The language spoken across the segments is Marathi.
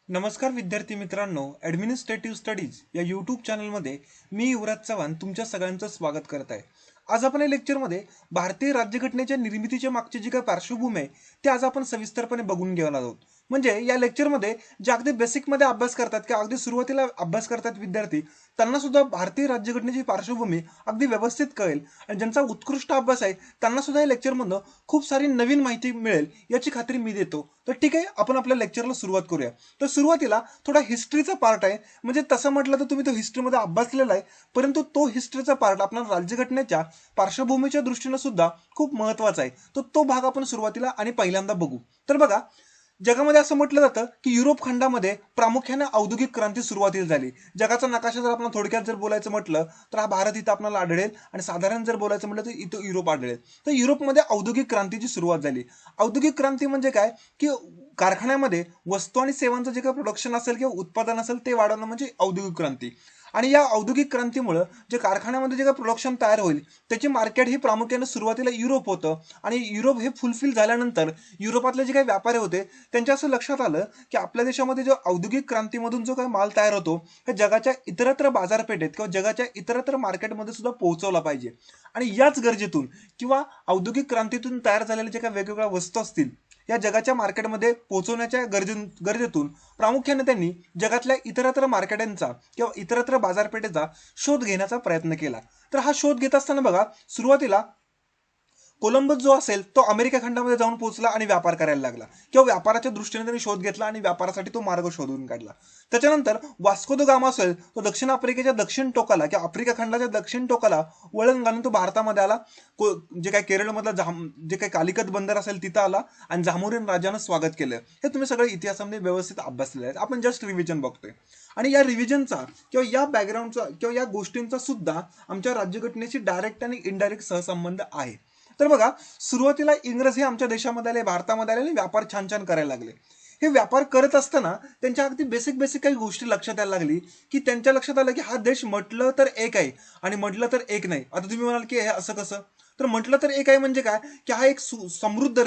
नमस्कार विद्यार्थी मित्रांनो, ॲडमिनिस्ट्रेटिव्ह स्टडीज या यूट्यूब चॅनलमध्ये मी युवराज चव्हाण तुमच्या सगळ्यांचं स्वागत करत आहे. आज आपण या लेक्चरमध्ये भारतीय राज्यघटनेच्या निर्मितीच्या मागची जी काही पार्श्वभूमी आहे ते आज आपण सविस्तरपणे बघून घेणार आहोत. म्हणजे या लेक्चरमध्ये जे अगदी बेसिकमध्ये अभ्यास करतात किंवा अगदी सुरुवातीला अभ्यास करतात विद्यार्थी, त्यांना सुद्धा भारतीय राज्यघटनेची पार्श्वभूमी अगदी व्यवस्थित कळेल आणि ज्यांचा उत्कृष्ट अभ्यास आहे त्यांना सुद्धा या लेक्चरमधनं खूप सारी नवीन माहिती मिळेल याची खात्री मी देतो. तर ठीक आहे, आपण आपल्या लेक्चरला सुरुवात करूया. तर सुरुवातीला थोडा हिस्ट्रीचा पार्ट आहे. म्हणजे तसं म्हटलं तर तुम्ही तो हिस्ट्रीमध्ये अभ्यासलेला आहे, परंतु तो हिस्ट्रीचा पार्ट आपल्या राज्यघटनेच्या पार्श्वभूमीच्या दृष्टीने सुद्धा खूप महत्वाचा आहे. तर तो भाग आपण सुरुवातीला आणि पहिल्यांदा बघू. तर बघा, जगामध्ये असं म्हटलं जातं की युरोप खंडामध्ये प्रामुख्याने औद्योगिक क्रांती सुरुवातीला झाली. जगाचा नकाशा जर आपण थोडक्यात जर बोलायचं म्हटलं तर हा भारत इथं आपल्याला आढळेल आणि साधारण जर बोलायचं म्हटलं तर इथं युरोप आढळेल. तर युरोपमध्ये औद्योगिक क्रांतीची सुरुवात झाली. औद्योगिक क्रांती म्हणजे काय की कारखान्यामध्ये वस्तू आणि सेवांचं जे काही प्रोडक्शन असेल किंवा उत्पादन असेल ते वाढवणं म्हणजे औद्योगिक क्रांती. आणि या औद्योगिक क्रांतीमुळे जे कारखान्यामध्ये जे काही प्रोडक्शन तयार होईल त्याची मार्केट ही प्रामुख्याने सुरुवातीला युरोप होतं. आणि युरोप हे फुलफिल झाल्यानंतर युरोपातले जे काही व्यापारी होते त्यांच्या असं लक्षात आलं की आपल्या देशामध्ये जो औद्योगिक क्रांतीमधून जो काही माल तयार होतो हे जगाच्या इतरत्र बाजारपेठेत किंवा जगाच्या इतरत्र मार्केटमध्ये सुद्धा पोहोचवला पाहिजे. आणि याच गरजेतून किंवा औद्योगिक क्रांतीतून तयार झालेल्या जे काही वेगवेगळ्या वस्तू असतील या जगाच्या मार्केटमध्ये पोहोचवण्याच्या गरजेतून प्रामुख्याने त्यांनी जगातल्या इतरत्र मार्केटांचा किंवा इतरत्र बाजारपेठेचा शोध घेण्याचा प्रयत्न केला. तर हा शोध घेत असताना बघा, सुरुवातीला कोलंबस जो असेल तो अमेरिका खंडामध्ये जाऊन पोहोचला आणि व्यापार करायला लागला किंवा व्यापाराच्या दृष्टीने त्यांनी शोध घेतला आणि व्यापारासाठी तो मार्ग शोधून काढला. त्याच्यानंतर वास्को द गामा असेल तो दक्षिण आफ्रिकेच्या दक्षिण टोकाला किंवा आफ्रिका खंडाच्या दक्षिण टोकाला वळण घालून तो भारतामध्ये आला. जे काही केरळमधला जे काही कालिकत बंदर असेल तिथं आला आणि झामोरिन राजानं स्वागत केलं. हे तुम्ही सगळं इतिहासामध्ये व्यवस्थित अभ्यासलेलं आहे, आपण जस्ट रिव्हिजन बघतोय. आणि या रिव्हिजनचा किंवा या बॅकग्राऊंडचा किंवा या गोष्टींचा सुद्धा आमच्या राज्यघटनेशी डायरेक्ट आणि इनडायरेक्ट सहसंबंध आहे. तर बघा, सुरुवातीला इंग्रज हे आमच्या देशामध्ये आले, भारतामध्ये आले आणि व्यापार छान छान करायला लागले. हे व्यापार करत असताना त्यांच्या अगदी बेसिक बेसिक काही गोष्टी लक्षात यायला लागली की त्यांच्या लक्षात आलं की हा देश म्हटलं तर एक आहे आणि म्हटलं तर एक नाही. आता तुम्ही म्हणाल की हे असं कसं, तर म्हटलं तर एक आहे म्हणजे काय की हा एक समृद्ध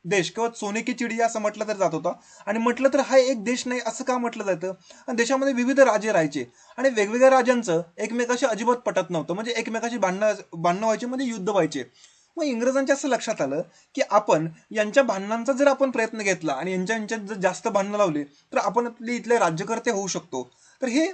देश किंवा सोने की चिडिया असं म्हटलं तर जात होता. आणि म्हटलं तर हा एक देश नाही असं का म्हटलं जातं. आणि देशामध्ये विविध राजे राहायचे आणि वेगवेगळ्या राजांचं एकमेकाशी अजिबात पटत नव्हतं. म्हणजे एकमेकाशी भांडणं व्हायचे, म्हणजे युद्ध व्हायचे. मग इंग्रजांच्या असं लक्षात आलं की आपण यांच्या भांडणांचा जर आपण प्रयत्न घेतला आणि यांच्यात जर जास्त भांडणं लावली तर आपण आपले इथले राज्यकर्ते होऊ शकतो. तर हे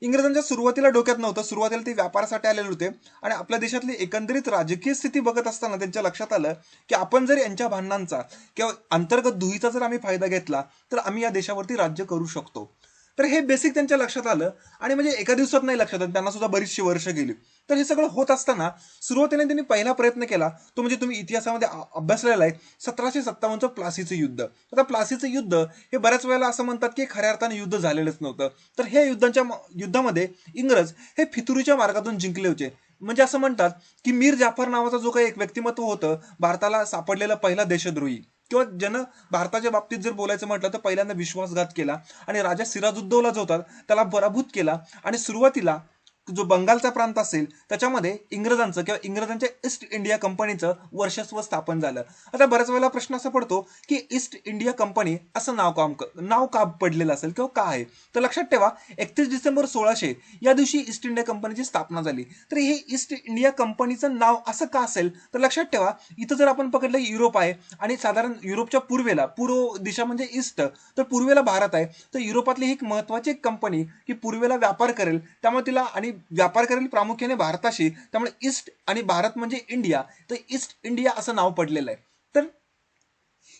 इंग्रजांच्या सुरुवातीला डोक्यात नव्हतं. सुरुवातीला ते व्यापारासाठी आलेले होते आणि आपल्या देशातली एकंदरीत राजकीय स्थिती बघत असताना त्यांच्या लक्षात आलं की आपण जर यांच्या भांडणांचा किंवा अंतर्गत दुहीचा जर आम्ही फायदा घेतला तर आम्ही या देशावरती राज्य करू शकतो. तर हे बेसिक त्यांच्या लक्षात आलं. आणि म्हणजे एका दिवसात नाही लक्षात आलं, त्यांना सुद्धा बरीचशी वर्ष गेली. तर हे सगळं होत असताना सुरुवातीला त्यांनी पहिला प्रयत्न केला तो म्हणजे तुम्ही इतिहासामध्ये अभ्यासलेला आहे, 1757चं प्लासीचं युद्ध. आता प्लासीचं युद्ध हे बऱ्याच वेळेला असं म्हणतात की खऱ्या अर्थाने युद्ध झालेलंच नव्हतं. तर हे युद्धामध्ये इंग्रज हे फितुरीच्या मार्गातून जिंकले होते. म्हणजे असं म्हणतात की मीर जाफर नावाचा जो काही एक व्यक्तिमत्व होतं भारताला सापडलेला पहिला देशद्रोही किंवा ज्यानं भारताच्या बाबतीत जर बोलायचं म्हटलं तर पहिल्यांदा विश्वासघात केला आणि राजा सिराजुद्दौला जो होता त्याला पराभूत केला. आणि सुरुवातीला जो बंगालचा प्रांत असेल त्याच्यामध्ये इंग्रजांचं किंवा इंग्रजांच्या ईस्ट इंडिया कंपनीचं वर्चस्व स्थापन झालं. आता बऱ्याच वेळेला प्रश्न असा पडतो की ईस्ट इंडिया कंपनी असं नाव का पडलेलं असेल किंवा का आहे. तर लक्षात ठेवा, 31 डिसेंबर 1600 या दिवशी ईस्ट इंडिया कंपनीची स्थापना झाली. तर हे ईस्ट इंडिया कंपनीचं नाव असं का असेल, तर लक्षात ठेवा इथं जर आपण पकडलं युरोप आहे आणि साधारण युरोपच्या पूर्व दिशा म्हणजे ईस्ट, तर पूर्वेला भारत आहे. तर युरोपातली ही एक महत्वाची कंपनी की पूर्वेला व्यापार करेल त्यामुळे तिला आणि व्यापार करेल प्रामुख्याने भारताशी, त्यामुळे ईस्ट आणि भारत म्हणजे इंडिया, तर ईस्ट इंडिया असं नाव पडलेलं आहे. तर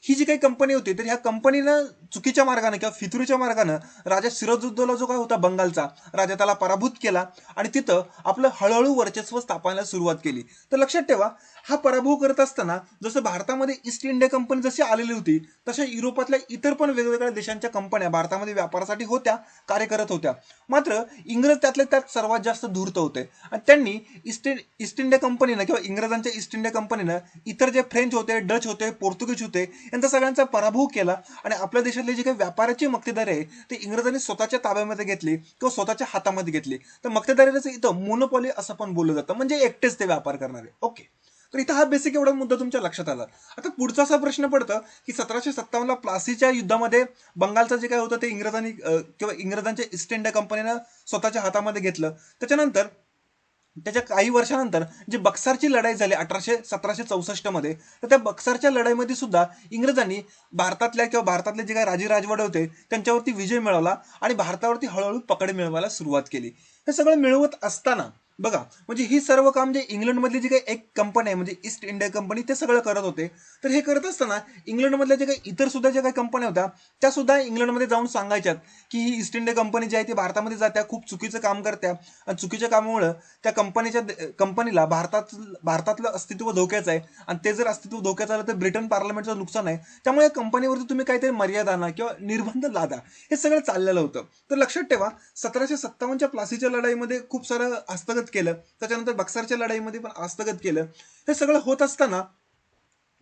ही जी काही कंपनी होती तर ह्या कंपनीनं चुकीच्या मार्गाने किंवा फितुरीच्या मार्गानं राजा सिराजुद्दौला जो काय होता बंगालचा राजा त्याला पराभूत केला आणि तिथं आपलं हळूहळू वर्चस्व स्थापनायला सुरुवात केली. तर लक्षात ठेवा, हा पराभव करत असताना जसं भारतामध्ये ईस्ट इंडिया कंपनी जशी आलेली होती तशा युरोपातल्या इतर पण वेगवेगळ्या देशांच्या कंपन्या भारतामध्ये व्यापारासाठी होत्या, कार्य करत होत्या. मात्र इंग्रज त्यातल्या त्यात सर्वात जास्त धूर्त होते आणि त्यांनी ईस्ट इंडिया कंपनीनं किंवा इंग्रजांच्या ईस्ट इंडिया कंपनीनं इतर जे फ्रेंच होते, डच होते, पोर्तुगीज होते यांचा सगळ्यांचा पराभव केला आणि आपल्या देशातली जी काही व्यापाराची मक्तेदारी आहे ती इंग्रजांनी स्वतःच्या ताब्यामध्ये घेतली किंवा स्वतःच्या हातामध्ये घेतली. तर मक्तेदारीचं इथं मोनोपॉली असं पण बोललं जातं, म्हणजे एकटेच ते व्यापार करणारे. ओके, तर इथं हा बेसिक एवढा मुद्दा तुमच्या लक्षात आला. आता पुढचा असा प्रश्न पडतं की 1757ला प्लासीच्या युद्धामध्ये बंगालचं जे काय होतं ते इंग्रजांनी किंवा इंग्रजांच्या ईस्ट इंडिया कंपनीनं स्वतःच्या हातामध्ये घेतलं. त्याच्यानंतर त्याच्या काही वर्षानंतर जी बक्सारची लढाई झाली 1764 मध्ये, तर त्या बक्सारच्या लढाईमध्ये सुद्धा इंग्रजांनी भारतातल्या किंवा भारतातले जे काही राजे राजवाडे होते त्यांच्यावरती विजय मिळवला आणि भारतावरती हळूहळू पकड मिळवायला सुरुवात केली. हे सगळं मिळवत असताना बघा, म्हणजे ही सर्व काम जे इंग्लंडमधली जी काही एक कंपनी आहे म्हणजे ईस्ट इंडिया कंपनी ते सगळं करत होते. तर हे करत असताना इंग्लंडमधल्या जे काही इतर सुद्धा ज्या काही कंपन्या होत्या त्या सुद्धा इंग्लंडमध्ये जाऊन सांगायच्यात की ही ईस्ट इंडिया कंपनी जी आहे ती भारतामध्ये जात्या खूप चुकीचं काम करत्या आणि चुकीच्या कामामुळे त्या कंपनीला भारतातलं अस्तित्व धोक्याचं आहे आणि ते जर अस्तित्व धोक्याचं आलं तर ब्रिटन पार्लमेंटचं नुकसान आहे. त्यामुळे या कंपनीवरती तुम्ही काहीतरी मर्यादा आणा किंवा निर्बंध लादा, हे सगळं चाललेलं होतं. तर लक्षात ठेवा 1757च्या प्लासीच्या लढाईमध्ये खूप सारं हस्तगत केलं, त्याच्यानंतर बक्सारच्या लढाईमध्ये पण हस्तगत केलं. हे सगळं होत असताना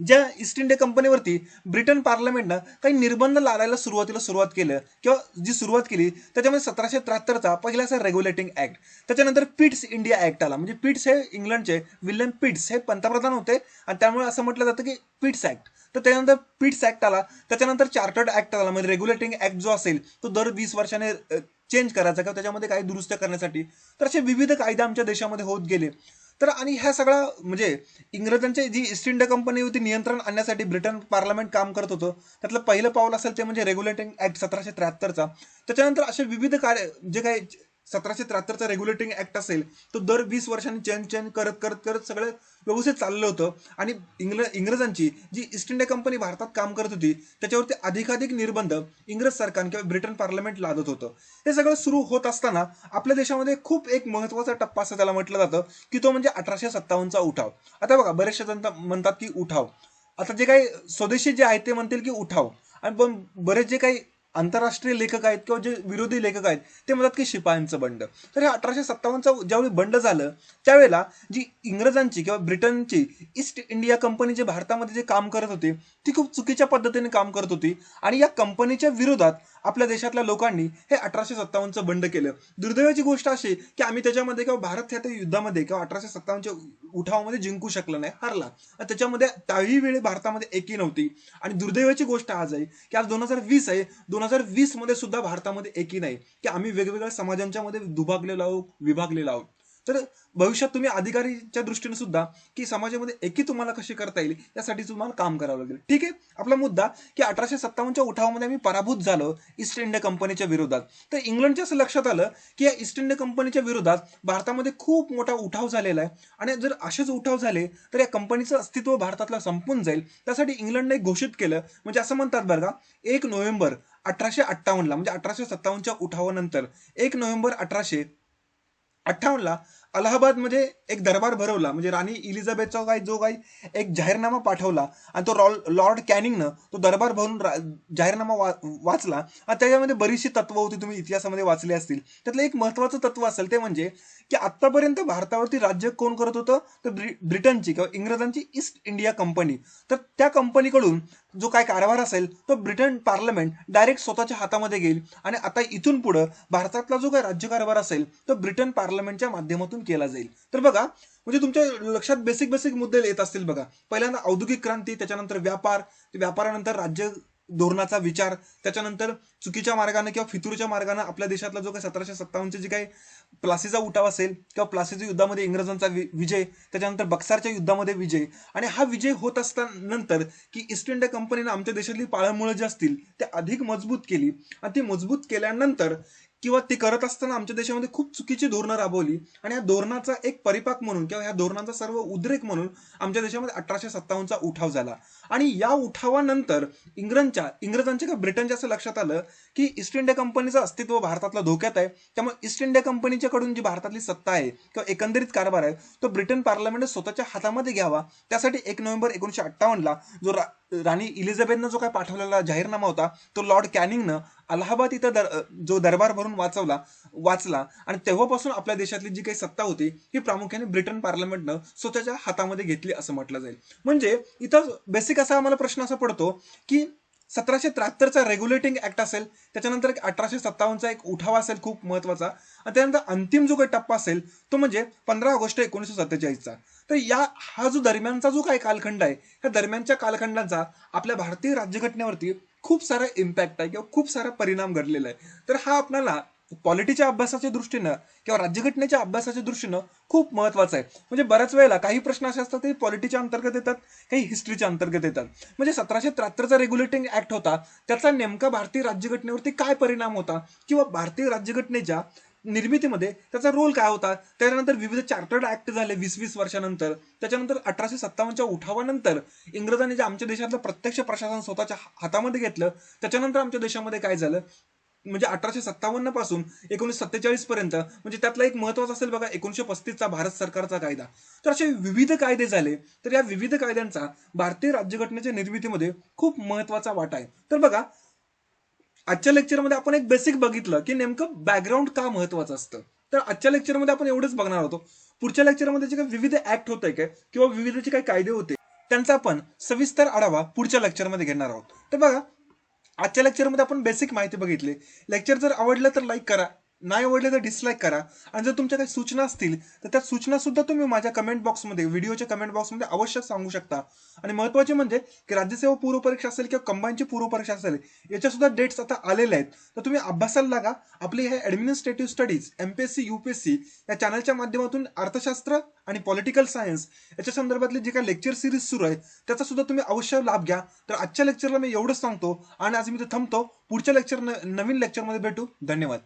ज्या ईस्ट इंडिया कंपनीवरती ब्रिटन पार्लमेंटनं काही निर्बंध लादायला सुरुवात केलं किंवा जी सुरुवात केली त्याच्यामध्ये 1773चा पहिला असा रेग्युलेटिंग ऍक्ट, त्याच्यानंतर पिट्स इंडिया ऍक्ट आला. म्हणजे पिट्स हे इंग्लंडचे विल्यम पिट्स हे पंतप्रधान होते आणि त्यामुळे असं म्हटलं जातं की पिट्स ऍक्ट. तर त्याच्यानंतर पिट्स ऍक्ट आला, त्याच्यानंतर चार्टर्ड ऍक्ट आला. म्हणजे रेग्युलेटिंग ऍक्ट जो असेल तो दर 20 वर्षाने चेंज करायचा किंवा त्याच्यामध्ये काही दुरुस्त्या करण्यासाठी. तर असे विविध कायदे आमच्या देशामध्ये होत गेले. तर आणि ह्या सगळा म्हणजे इंग्रजांची जी ईस्ट इंडिया कंपनी होती नियंत्रण आणण्यासाठी ब्रिटन पार्लमेंट काम करत होतं. त्यातलं पहिलं पाऊल असेल ते म्हणजे रेग्युलेटिंग ऍक्ट 1773चा. त्याच्यानंतर असे विविध कार्य जे काही 1773चा रेग्युलेटिंग ऍक्ट असेल तो दर 20 वर्षांनी चेंज करत करत करत सगळं व्यवस्थित चाललं होतं. आणि इंग्रजांची जी ईस्ट इंडिया कंपनी भारतात काम करत होती त्याच्यावरती अधिकाधिक निर्बंध इंग्रज सरकार किंवा ब्रिटन पार्लमेंट लादत होतं. हे सगळं सुरू होत असताना आपल्या देशामध्ये खूप एक महत्वाचा टप्पा असं त्याला म्हटलं जातं की तो म्हणजे 1857चा उठाव. आता बघा, बरेचसे जण म्हणतात की उठाव, आता जे काही स्वदेशी जे आहेत ते म्हणतील की उठाव, आणि पण बरेच जे काही आंतरराष्ट्रीय लेखक आहेत किंवा जे विरोधी लेखक आहेत ते म्हणतात की शिपायांचं बंड. तर हे 1857चा ज्यावेळी बंड झालं त्यावेळेला जी इंग्रजांची किंवा ब्रिटनची ईस्ट इंडिया कंपनी जे भारतामध्ये जे काम करत होती ती खूप चुकीच्या पद्धतीने काम करत होती आणि या कंपनीच्या विरोधात आपल्या देशातल्या लोकांनी हे 1857चं बंड केलं. दुर्दैवाची गोष्ट अशी की आम्ही त्याच्यामध्ये किंवा भारत ह्या युद्धामध्ये किंवा 1857च्या उठावामध्ये जिंकू शकलं नाही, हरला. आणि त्याच्यामध्ये त्याही वेळी भारतामध्ये एकी नव्हती. आणि दुर्दैवाची गोष्ट आज आहे की आज 2020 आहे, 2020 मध्ये सुद्धा भारतामध्ये एकी नाही, की आम्ही वेगवेगळ्या समाजांच्या मध्ये दुभागलेलो आहोत, विभागलेलो आहोत. तर भविष्यात तुम्ही अधिकारीच्या दृष्टीने सुद्धा की समाजामध्ये एकी तुम्हाला कशी करता येईल यासाठी तुम्हाला काम करावं लागेल. ठीक आहे, आपला मुद्दा की 1857च्या उठावामध्ये आम्ही पराभूत झालो ईस्ट इंडिया कंपनीच्या विरोधात. तर इंग्लंडच्या असं लक्षात आलं की या ईस्ट इंडिया कंपनीच्या विरोधात भारतामध्ये खूप मोठा उठाव झालेला आहे आणि जर असेच उठाव झाले तर या कंपनीचं अस्तित्व भारतातलं संपून जाईल. त्यासाठी इंग्लंडने घोषित केलं, म्हणजे असं म्हणतात बरं का, 1 नोव्हेंबर 1858ला म्हणजे 1857च्या उठावानंतर 1 नोव्हेंबर 1858ला अलाहाबादमध्ये एक दरबार भरवला. म्हणजे राणी इलिझाबेथचा जो काही एक जाहीरनामा पाठवला आणि तो लॉर्ड कॅनिंगनं तो दरबार भरून जाहीरनामा वाचला आणि त्याच्यामध्ये बरीचशी तत्व होती, तुम्ही इतिहासामध्ये वाचली असतील. त्यातलं एक महत्वाचं तत्व असेल ते म्हणजे की आतापर्यंत भारतावरती राज्य कोण करत होतं तर ब्रिटनची किंवा इंग्रजांची ईस्ट इंडिया कंपनी. तर त्या कंपनीकडून जो काय कारभार असेल तो ब्रिटन पार्लमेंट डायरेक्ट स्वतःच्या हातामध्ये घेईल आणि आता इथून पुढे भारतातला जो काही राज्यकारभार असेल तो ब्रिटन पार्लमेंटच्या माध्यमातून केला जाईल. तर बघा, म्हणजे तुमच्या लक्षात बेसिक बेसिक मुद्दे येत असतील बघा. पहिल्यांदा औद्योगिक क्रांती, त्याच्यानंतर व्यापार, व्यापारानंतर राज्य धोरणाचा विचार, त्याच्यानंतर चुकीच्या मार्गाने किंवा फितूरच्या मार्गाने आपल्या देशातला जो काही 1757चे जे काही प्लासीचा उठाव असेल किंवा प्लासीच्या युद्धामध्ये इंग्रजांचा विजय, त्याच्यानंतर बक्सारच्या युद्धामध्ये विजय, आणि हा विजय होत असतानंतर की ईस्ट इंडिया कंपनीने आमच्या देशातली पाळंमुळं जी असतील ते अधिक मजबूत केली आणि ती मजबूत केल्यानंतर किंवा ती करत असताना आमच्या देशामध्ये खूप चुकीची धोरणं राबवली आणि या धोरणाचा एक परिपाक म्हणून किंवा ह्या धोरणाचा सर्व उद्रेक म्हणून आमच्या देशामध्ये 1857चा उठाव झाला. आणि या उठावानंतर इंग्रजांच्या किंवा ब्रिटनच्या असं लक्षात आलं की ईस्ट इंडिया कंपनीचं अस्तित्व भारतातलं धोक्यात आहे. त्यामुळे ईस्ट इंडिया कंपनीच्या कडून जी भारतातली सत्ता आहे किंवा एकंदरीत कारभार आहे तो ब्रिटन पार्लमेंटने स्वतःच्या हातामध्ये घ्यावा. त्यासाठी 1 नोव्हेंबर 1958ला जो राणी इलिझाबेथनं जो काय पाठवलेला जाहीरनामा होता तो लॉर्ड कॅनिंगनं अलाहाबाद इथं जो दरबार भरून वाचला आणि तेव्हापासून आपल्या देशातली जी काही सत्ता होती ही प्रामुख्याने ब्रिटन पार्लमेंटनं स्वतःच्या हातामध्ये घेतली असं म्हटलं जाईल. म्हणजे इथं बेसिक असा आम्हाला प्रश्न असा पडतो की 1773चा रेग्युलेटिंग ऍक्ट असेल, त्याच्यानंतर 1857चा एक उठावा असेल खूप महत्वाचा, आणि त्यानंतर अंतिम जो काही टप्पा असेल तो म्हणजे 15 ऑगस्ट 1947चा. तर हा जो दरम्यानचा जो काही कालखंड आहे, ह्या दरम्यानच्या कालखंडाचा आपल्या भारतीय राज्यघटनेवरती खूप सारा इम्पॅक्ट आहे किंवा खूप सारा परिणाम घडलेला आहे. तर हा आपल्याला पॉलिटीच्या अभ्यासाच्या दृष्टीनं किंवा राज्यघटनेच्या अभ्यासाच्या दृष्टीनं खूप महत्वाचा आहे. म्हणजे बऱ्याच वेळेला काही प्रश्न असे असतात ते पॉलिटीच्या अंतर्गत येतात, काही हिस्ट्रीच्या अंतर्गत येतात. म्हणजे 1773चा रेग्युलेटिंग ऍक्ट होता, त्याचा नेमका भारतीय राज्यघटनेवरती काय परिणाम होता किंवा भारतीय राज्यघटनेच्या निर्मितीमध्ये त्याचा रोल काय होता. त्याच्यानंतर विविध चार्टर्ड ऍक्ट झाले 20-20 वर्षानंतर. त्याच्यानंतर 1857च्या उठावानंतर इंग्रजांनी जे आमच्या देशातलं प्रत्यक्ष प्रशासन स्वतःच्या हातामध्ये घेतलं, त्याच्यानंतर आमच्या देशामध्ये काय झालं, म्हणजे 1857 पासून 1947 पर्यंत, म्हणजे त्यातला एक महत्वाचा असेल बघा 1935चा भारत सरकारचा कायदा. तर असे विविध कायदे झाले. तर या विविध कायद्यांचा भारतीय राज्यघटनेच्या निर्मितीमध्ये खूप महत्वाचा वाटा आहे. तर बघा, आजच्या लेक्चरमध्ये आपण एक बेसिक बघितलं की नेमकं बॅकग्राऊंड का महत्वाचं असतं. तर आजच्या लेक्चरमध्ये आपण एवढंच बघणार होतो. पुढच्या लेक्चरमध्ये जे काही विविध ऍक्ट होते काय किंवा विविध जे काही कायदे होते त्यांचा आपण सविस्तर आढावा पुढच्या लेक्चरमध्ये घेणार आहोत. तर बघा, आजच्या लेक्चरमध्ये आपण बेसिक माहिती बघितली. लेक्चर जर आवडलं तर लाईक करा, नाही आवडलं तर डिसलाईक करा, आणि जर तुमच्या काही सूचना असतील तर त्या सूचना सुद्धा तुम्ही माझ्या कमेंट बॉक्समध्ये, व्हिडिओच्या कमेंट बॉक्समध्ये अवश्य सांगू शकता. आणि महत्त्वाचे म्हणजे की राज्यसेवा पूर्व परीक्षा असेल किंवा कंबाईनची पूर्व परीक्षा असेल, याच्या सुद्धा डेट्स आता आलेल्या आहेत. तर तुम्ही अभ्यासाला लागा. आपले हे ऍडमिनिस्ट्रेटिव्ह स्टडीज एमपीएससी यूपीएससी या चॅनलच्या माध्यमातून अर्थशास्त्र आणि पॉलिटिकल सायन्स याच्या संदर्भातले जे काही लेक्चर सिरीज सुरू आहे त्याचा सुद्धा तुम्ही अवश्य लाभ घ्या. तर आजच्या लेक्चरला मी एवढंच सांगतो आणि आज मी ते थांबतो. पुढच्या लेक्चर नवीन लेक्चरमध्ये भेटू. धन्यवाद.